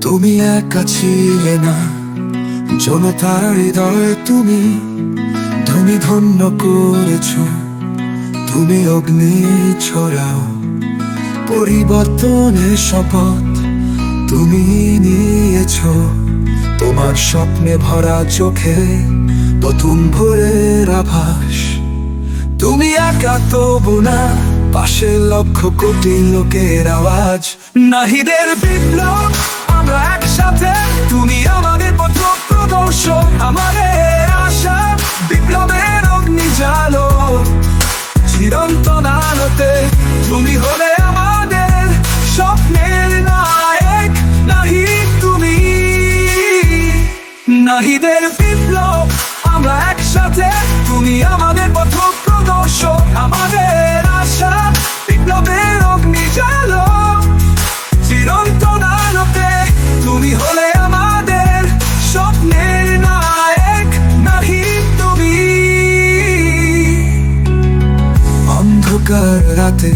তুমি একা ছিলে না, জনতার হৃদয় তুমি তুমি ধন্য করেছ। তুমি অগ্নি ছড়াও, পরিবর্তনের শপথ তুমি নিয়েছ। তোমার স্বপ্নে ভরা চোখে নতুন ভোরের আভাস। তুমি একা তবু না, পাশে লক্ষ কোটি লোকের আওয়াজ। নাহিদের বিপ্লব আমরা একসাথে, তুমি আমাদের পথ প্রদর্শক, আমাদের আশা বিপ্লবের অগ্নি জালো। চিরন্তন আলোতে তুমি হলে আমাদের স্বপ্নের নায়ক। নাহিদ তুমি, নাহিদের বিপ্লব আমরা একসাথে, তুমি আমাদের পথ প্রদর্শক, আমাদের আশা বিপ্লবের অগ্নি জালো। চিরন্তন আলোতে তুমি হলে আমাদের স্বপ্নের নায়ক। নাহিদ তুমি। অন্ধকার রাতে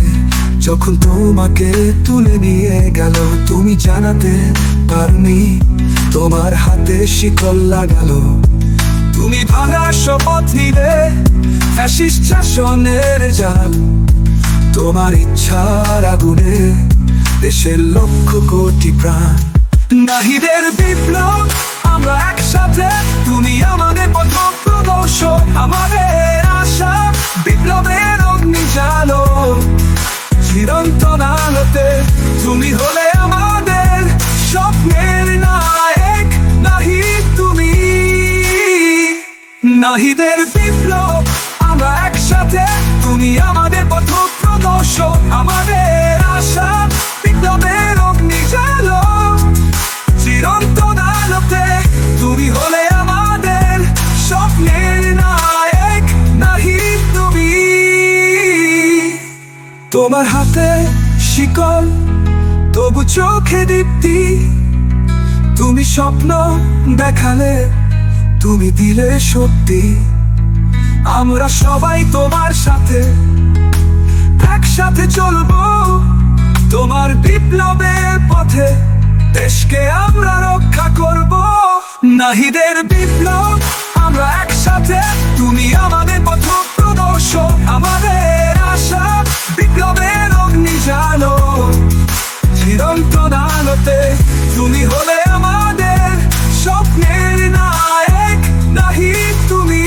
যখন তোমাকে তুলে নিয়ে গেল, তুমি জানাতে পারনি তোমার হাতে শিকল লাগালো। তুমি ভাঙা শপথ নিলে ফ্যাসিস্ট শাসনের জাল। তোমার ইচ্ছার আগুনে দেশের লক্ষ কোটি প্রাণ। নাহিদের বিপ্লব আমরা একসাথে, তুমি আমাদের পথ প্রদর্শক, আমাদের আশা বিপ্লবের অগ্নি জালো। চিরন্তন আলোতে তুমি হলে আমাদের স্বপ্নের নায়ক। নাহিদ তুমি, নাহিদের বিপ্লব আমরা একসাথে, তুমি আমাদের পথ প্রদর্শক, আমাদের আশা বিপ্লবের অগ্নি জালো। চিরন্তন আলোতে তুমি হলে আমাদের স্বপ্নের নায়ক। নাহিদ তুমি। তোমার হাতে শিকল তবু চোখে দীপ্তি। তুমি স্বপ্ন দেখালে, তুমি দিলে সত্যি। আমরা সবাই তোমার সাথে একসাথে চলবো, তোমার বিপ্লবের পথে দেশকে আমরা রক্ষা করব। নাহিদের বিপ্লব আমরা একসাথে, তুমি আমাদের পথ প্রদর্শক, আমাদের আশা বিপ্লবের অগ্নি জালো। চিরন্তন আলোতে তুমি হলে আমাদের স্বপ্নের নায়ক। নাহিদ তুমি,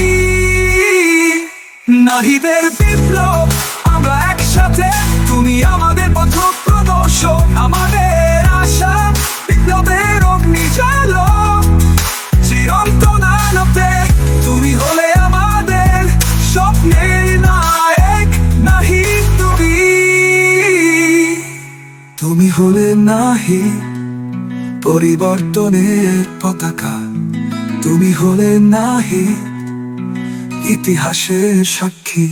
নাহিদের বিপ্লব আমরা একসাথে, তুমি আমাদের পথ প্রদর্শক, আমাদের আশা বিপ্লবের অগ্নি জালো। চিরন্তন আলোতে তুমি হলে আমাদের স্বপ্নের নায়ক। নাহিদ তুমি, তুমি হলে নাহিদ পরিবর্তনের পতাকা। তুমি হলে নাহিদ ইতিহাসের সাক্ষী।